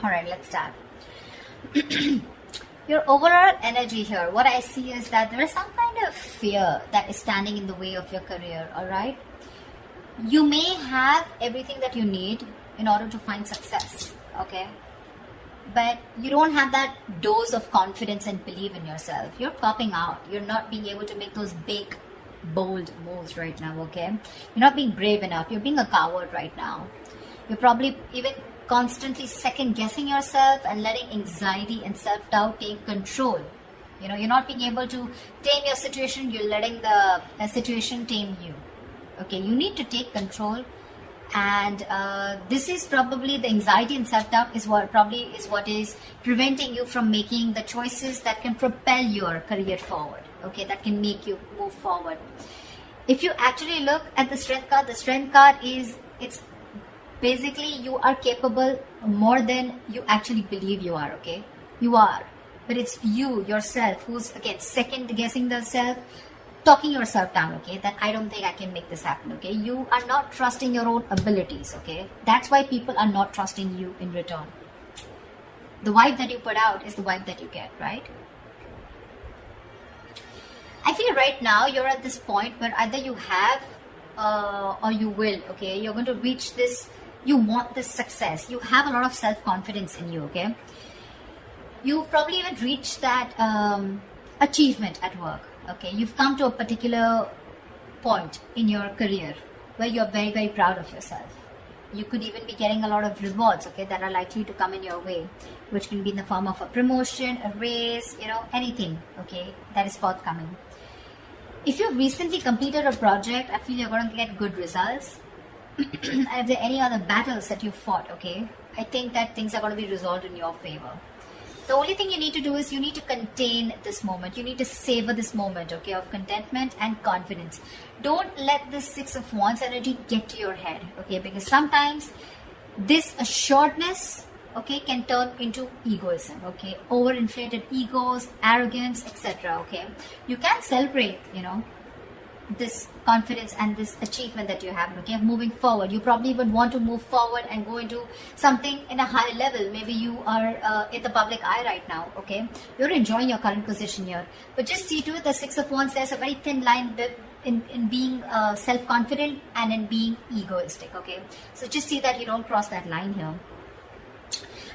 All right, let's start. Your overall energy here, what I see is that there is some kind of fear that is standing in the way of your career. All right, you may have everything that you need in order to find success, okay, but you don't have that dose of confidence and belief in yourself. You're popping out. You're not being able to make those big bold moves right now, okay? You're not being brave enough. You're being a coward right now. You're probably even constantly second guessing yourself and letting anxiety and self-doubt take control. You know, you're not being able to tame your situation. You're letting the situation tame you. Okay, you need to take control, and this is probably the anxiety and self-doubt is what is preventing you from making the choices that can propel your career forward. Okay, that can make you move forward. If you actually look at the strength card is, it's basically you are capable more than you actually believe you are. Okay, you are, but it's you yourself who's again second guessing the self, talking yourself down. Okay, that I don't think I can make this happen. Okay, you are not trusting your own abilities. Okay, that's why people are not trusting you in return. The vibe that you put out is the vibe that you get, right? I feel right now you're at this point where either you have or you will. Okay, you're going to reach this. You want this success. You have a lot of self-confidence in you. Okay, you've probably even reached that achievement at work. Okay, you've come to a particular point in your career where you're very, very proud of yourself. You could even be getting a lot of rewards, okay, that are likely to come in your way, which can be in the form of a promotion, a raise, you know, anything, okay, that is forthcoming. If you've recently completed a project, I feel you're going to get good results. If there are any other battles that you fought, okay, I think that things are going to be resolved in your favor. The only thing you need to do is you need to contain this moment. You need to savor this moment, okay, of contentment and confidence. Don't let this Six of Wands energy get to your head, okay, because sometimes this assuredness, okay, can turn into egoism, okay, overinflated egos, arrogance, etc., okay. You can celebrate, you know, this confidence and this achievement that you have, okay, moving forward. You probably would want to move forward and go into something in a higher level. Maybe you are in the public eye right now, okay, you're enjoying your current position here, but just see to it, the Six of Wands, there's a very thin line in being self-confident and in being egoistic, okay, so just see that you don't cross that line here.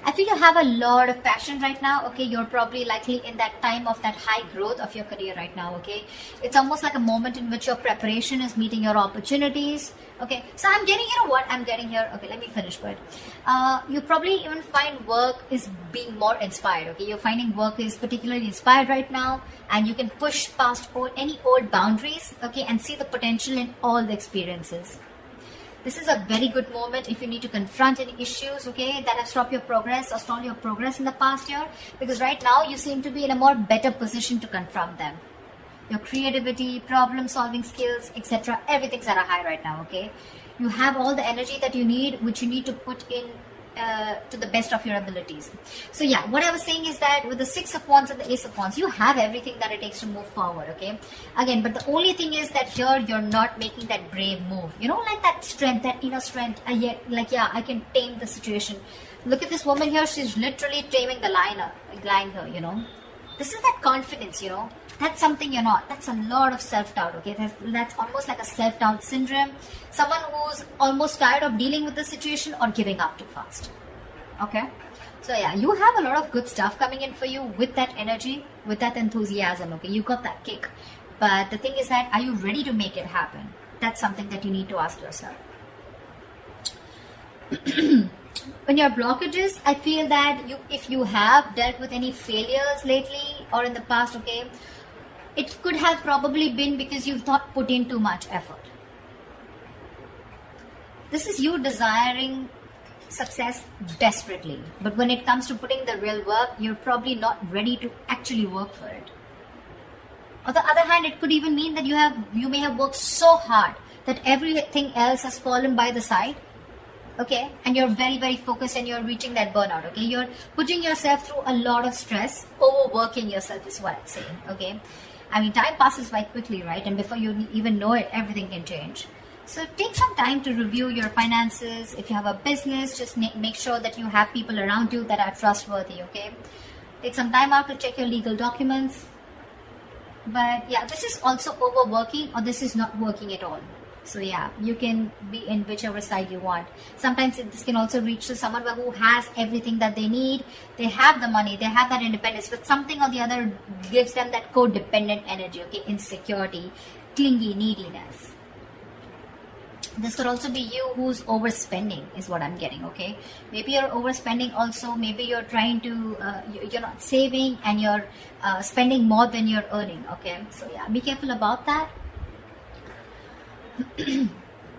I feel you have a lot of passion right now, okay. You're probably likely in that time of that high growth of your career right now, okay. It's almost like a moment in which your preparation is meeting your opportunities, okay. So I'm getting, you know what I'm getting here, okay, let me finish, but you probably even find work is being more inspired, okay. You're finding work is particularly inspired right now, and you can push past any old boundaries, okay, and see the potential in all the experiences. This is a very good moment if you need to confront any issues, okay, that have stopped your progress or stalled your progress in the past year, because right now you seem to be in a more better position to confront them. Your creativity, problem solving skills, etc., everything's at a high right now, okay. You have all the energy that you need, which you need to put in to the best of your abilities. So yeah, what I was saying is that with the Six of Wands and the Ace of Wands, you have everything that it takes to move forward, okay. Again, but the only thing is that here you're not making that brave move, you know, like that strength, that inner strength, like, yeah, I can tame the situation. Look at this woman here, she's literally taming the line here, you know. This is that confidence, you know. That's something you're not. That's a lot of self-doubt, okay. That's almost like a self-doubt syndrome. Someone who's almost tired of dealing with the situation or giving up too fast, okay. So yeah, you have a lot of good stuff coming in for you with that energy, with that enthusiasm, okay. You got that kick, but the thing is that, are you ready to make it happen? That's something that you need to ask yourself. When your blockages, I feel that if you have dealt with any failures lately or in the past, okay, it could have probably been because you've not put in too much effort. This is you desiring success desperately, but when it comes to putting the real work, you're probably not ready to actually work for it. On the other hand, it could even mean that you may have worked so hard that everything else has fallen by the side, okay, and you're very, very focused and you're reaching that burnout, okay. You're putting yourself through a lot of stress, overworking yourself is what I'm saying, okay. I mean, time passes by quickly, right? And before you even know it, everything can change. So take some time to review your finances. If you have a business, just make sure that you have people around you that are trustworthy, okay? Take some time out to check your legal documents. But yeah, this is also overworking, or this is not working at all. So yeah, you can be in whichever side you want. Sometimes this can also reach to someone who has everything that they need. They have the money, they have that independence, but something or the other gives them that codependent energy, okay? Insecurity, clingy, neediness. This could also be you who's overspending, is what I'm getting, okay? Maybe you're overspending also. Maybe you're trying to, you're not saving and you're spending more than you're earning, okay? So yeah, be careful about that.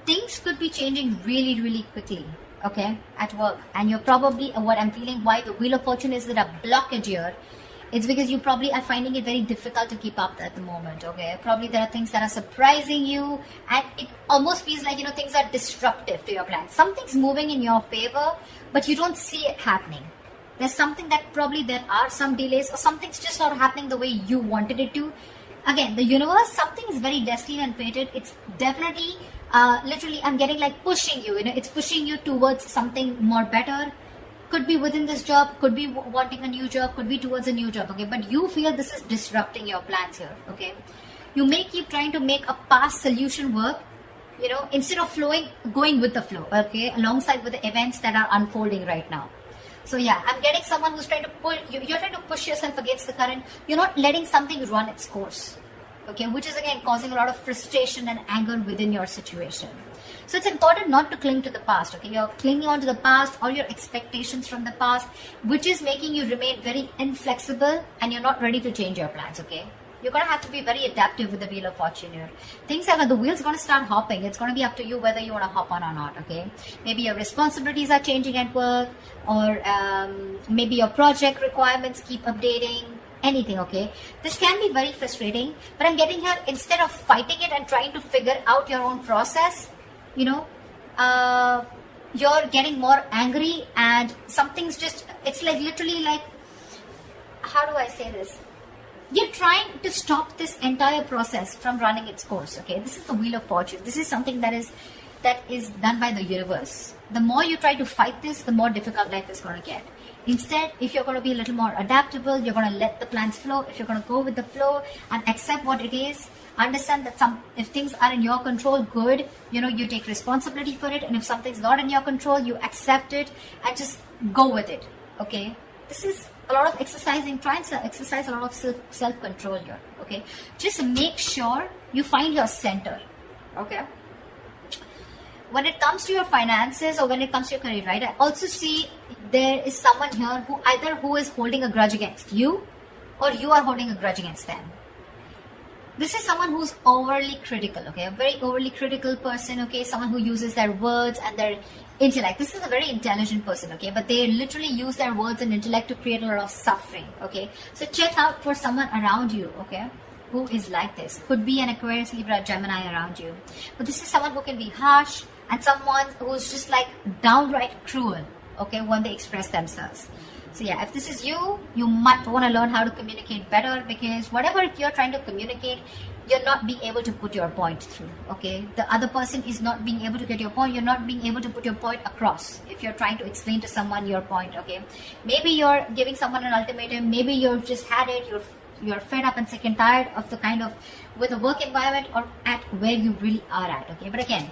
Things could be changing really, really quickly, okay, at work. And you're probably, what I'm feeling, why the Wheel of Fortune is that a blockage here. It's because you probably are finding it very difficult to keep up at the moment, okay? Probably there are things that are surprising you, and it almost feels like, things are disruptive to your plans. Something's moving in your favor, but you don't see it happening. There's something that probably there are some delays, or something's just not happening the way you wanted it to. Again, the universe, something is very destined and fated. It's definitely, literally, I'm getting like pushing you, it's pushing you towards something more better. Could be within this job, could be wanting a new job, could be towards a new job, okay? But you feel this is disrupting your plans here, okay? You may keep trying to make a past solution work, instead of going with the flow, okay? Alongside with the events that are unfolding right now. So yeah, I'm getting someone who's trying to pull, you're trying to push yourself against the current. You're not letting something run its course, okay? Which is again causing a lot of frustration and anger within your situation. So it's important not to cling to the past, okay? You're clinging on to the past or your expectations from the past, which is making you remain very inflexible and you're not ready to change your plans, okay? You're going to have to be very adaptive with the Wheel of Fortune here. Things are, the wheel's going to start hopping. It's going to be up to you whether you want to hop on or not, okay? Maybe your responsibilities are changing at work, or maybe your project requirements keep updating. Anything, okay? This can be very frustrating, but I'm getting here, instead of fighting it and trying to figure out your own process, you're getting more angry, and something's just, it's like literally like, how do I say this? You're trying to stop this entire process from running its course, okay? This is the Wheel of Fortune. This is something that is done by the universe. The more you try to fight this, the more difficult life is going to get. Instead, if you're going to be a little more adaptable, you're going to let the plans flow. If you're going to go with the flow and accept what it is, understand that if things are in your control, good, you take responsibility for it. And if something's not in your control, you accept it and just go with it, okay? This is a lot of exercising. Try and exercise a lot of self-control here, okay? Just make sure you find your center, okay? When it comes to your finances or when it comes to your career, right, I also see there is someone here who is holding a grudge against you, or you are holding a grudge against them. This is someone who's overly critical, okay? A very overly critical person, okay? Someone who uses their words and their intellect. This is a very intelligent person, okay? But they literally use their words and intellect to create a lot of suffering, okay? So check out for someone around you, okay, who is like this. Could be an Aquarius, Libra, Gemini around you. But this is someone who can be harsh and someone who's just like downright cruel, okay, when they express themselves. So yeah, if this is you, you might want to learn how to communicate better, because whatever you're trying to communicate, you're not being able to put your point through, okay? The other person is not being able to get your point. You're not being able to put your point across if you're trying to explain to someone your point, okay? Maybe you're giving someone an ultimatum. Maybe you've just had it. You're fed up and sick and tired of the kind of, with a work environment or at where you really are at, okay? But again,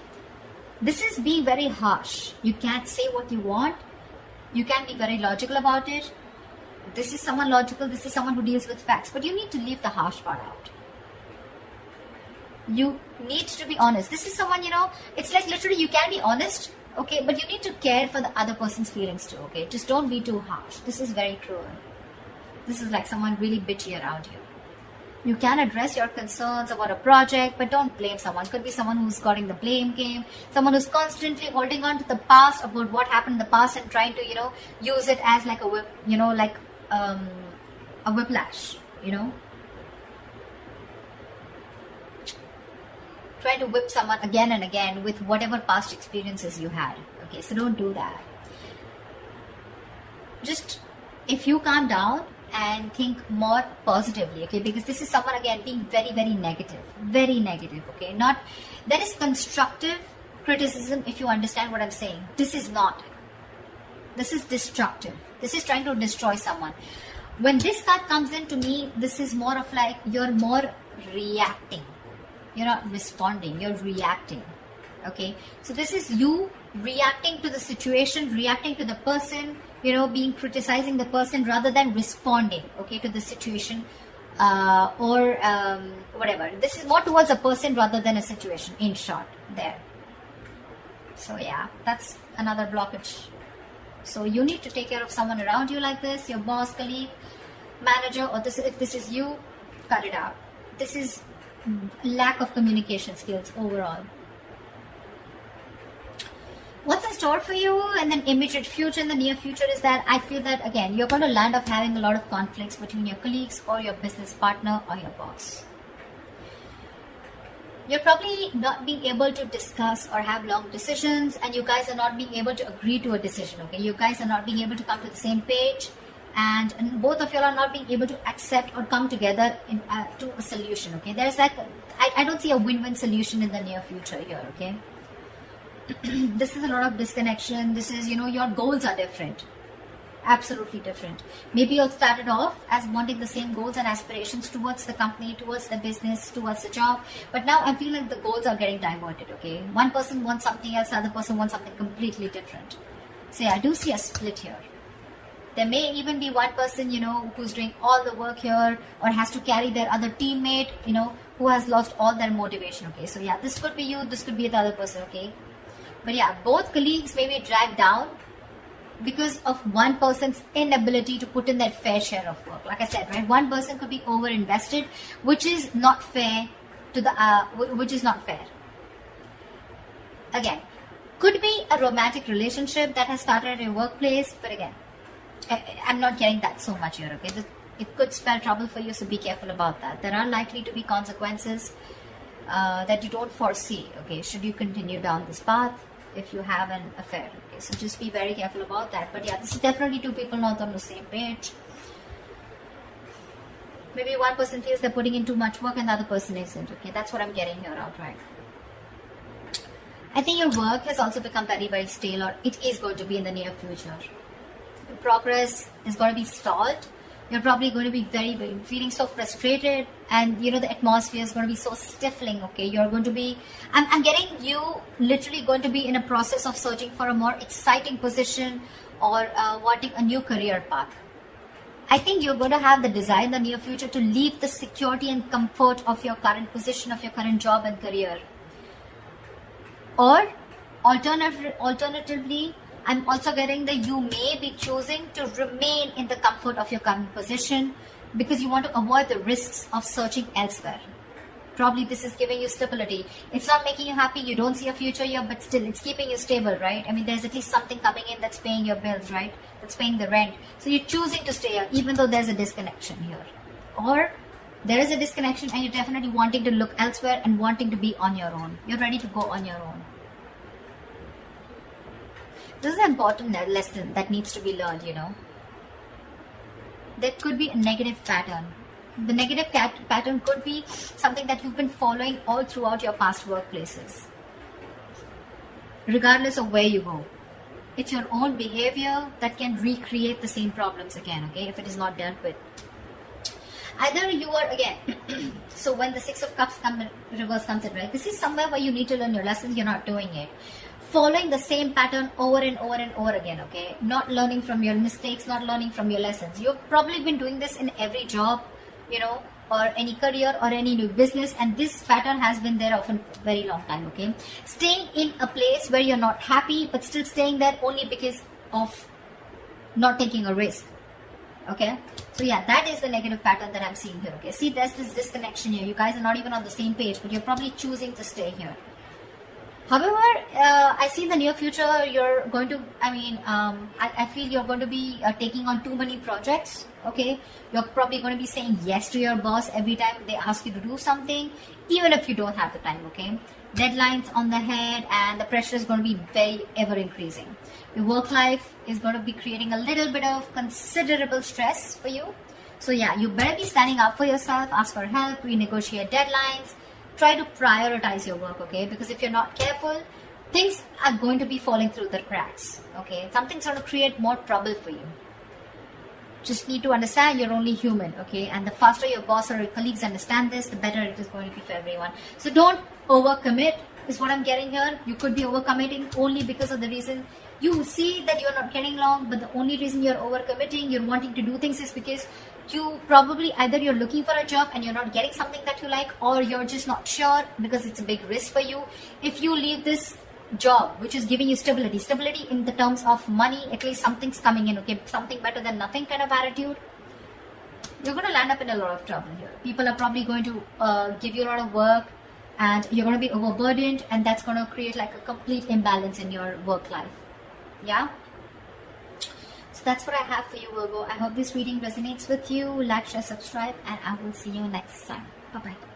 this is being very harsh. You can't say what you want. You can be very logical about it. This is someone logical. This is someone who deals with facts. But you need to leave the harsh part out. You need to be honest. This is someone, it's like literally you can be honest, okay? But you need to care for the other person's feelings too, okay? Just don't be too harsh. This is very cruel. This is like someone really bitchy around you. You can address your concerns about a project, but don't blame someone. Could be someone who's got in the blame game, someone who's constantly holding on to the past, about what happened in the past, and trying to, use it as like a whip, like a whiplash, Trying to whip someone again and again with whatever past experiences you had. Okay, so don't do that. Just, if you calm down, and think more positively, okay? Because this is someone, again, being very, very negative, okay? Not, there is constructive criticism, if you understand what I'm saying. This is not. This is destructive. This is trying to destroy someone. When this card comes in, to me, this is more of like, you're more reacting. You're not responding, you're reacting, okay? So this is you reacting to the situation, reacting to the person, you know, being criticizing the person rather than responding, okay, to the situation or whatever. This is more towards a person rather than a situation, in short, there. So yeah, that's another blockage. So you need to take care of someone around you like this, your boss, colleague, manager, or this, if this is you, cut it out. This is lack of communication skills overall. What's in store for you in the immediate future, in the near future, is that I feel that, again, you're going to land up having a lot of conflicts between your colleagues or your business partner or your boss. You're probably not being able to discuss or have long decisions, and you guys are not being able to agree to a decision, okay? You guys are not being able to come to the same page, and both of you are not being able to accept or come together to a solution, okay? There's like, I don't see a win-win solution in the near future here, okay? This is a lot of disconnection. This is, you know, your goals are different. Absolutely different. Maybe you started off as wanting the same goals and aspirations towards the company, towards the business, towards the job. But now I feel like the goals are getting diverted, okay? One person wants something else, the other person wants something completely different. So yeah, I do see a split here. There may even be one person, you know, who's doing all the work here or has to carry their other teammate, you know, who has lost all their motivation, okay? So yeah, this could be you, this could be the other person, okay? But yeah, both colleagues may be dragged down because of one person's inability to put in their fair share of work. Like I said, right? One person could be over-invested, which is not fair to the, which is not fair. Again, could be a romantic relationship that has started at your workplace, but again, I'm not getting that so much here, okay? It could spell trouble for you, so be careful about that. There are likely to be consequences that you don't foresee, okay, should you continue down this path if you have an affair, okay? So just be very careful about that. But yeah, this is definitely two people not on the same page. Maybe one person feels they're putting in too much work and the other person isn't, okay? That's what I'm getting here outright. I think your work has also become very, very stale, or it is going to be in the near future. Your progress is going to be stalled. You're probably going to be feeling so frustrated, and you know the atmosphere is going to be so stifling, okay? You're going to be, I'm getting you literally going to be in a process of searching for a more exciting position or wanting a new career path. I think you're going to have the desire in the near future to leave the security and comfort of your current position, of your current job and career. Or alternatively, I'm also getting that you may be choosing to remain in the comfort of your current position because you want to avoid the risks of searching elsewhere. Probably this is giving you stability. It's not making you happy, you don't see a future here, but still it's keeping you stable, right? I mean, there's at least something coming in that's paying your bills, right? That's paying the rent. So you're choosing to stay here even though there's a disconnection here. Or there is a disconnection and you're definitely wanting to look elsewhere and wanting to be on your own. You're ready to go on your own. This is an important lesson that needs to be learned, you know. There could be a negative pattern. The negative pattern could be something that you've been following all throughout your past workplaces. Regardless of where you go. It's your own behavior that can recreate the same problems again, okay, if it is not dealt with. Either you are, again, so when the Six of Cups reverse comes in, right, this is somewhere where you need to learn your lessons, you're not doing it. Following the same pattern over and over and over again, okay? Not learning from your mistakes, not learning from your lessons. You've probably been doing this in every job, you know, or any career or any new business, and this pattern has been there often for a very long time, okay? Staying in a place where you're not happy, but still staying there only because of not taking a risk, okay? So yeah, that is the negative pattern that I'm seeing here, okay? See, there's this disconnection here. You guys are not even on the same page, but you're probably choosing to stay here. However, I see in the near future, you're going to, I feel you're going to be taking on too many projects, okay? You're probably going to be saying yes to your boss every time they ask you to do something, even if you don't have the time, okay? Deadlines on the head, and the pressure is going to be very ever increasing. Your work life is going to be creating a little bit of considerable stress for you. So yeah, you better be standing up for yourself, ask for help, renegotiate deadlines, try to prioritize your work, okay? Because if you're not careful, things are going to be falling through the cracks, okay? Something's going to create more trouble for you. Just need to understand you're only human, okay? And the faster your boss or your colleagues understand this, the better it is going to be for everyone. So don't overcommit, is what I'm getting here. You could be overcommitting only because of the reason you see that you're not getting along, but the only reason you're overcommitting, you're wanting to do things, is because you probably either you're looking for a job and you're not getting something that you like, or you're just not sure because it's a big risk for you. If you leave this job which is giving you stability in the terms of money, at least something's coming in, okay, something better than nothing kind of attitude, you're going to land up in a lot of trouble here. People are probably going to give you a lot of work, and you're going to be overburdened, and that's going to create like a complete imbalance in your work life. Yeah, so that's what I have for you, Virgo. I hope this reading resonates with you. Like, share, subscribe, and I will see you next time. Bye bye.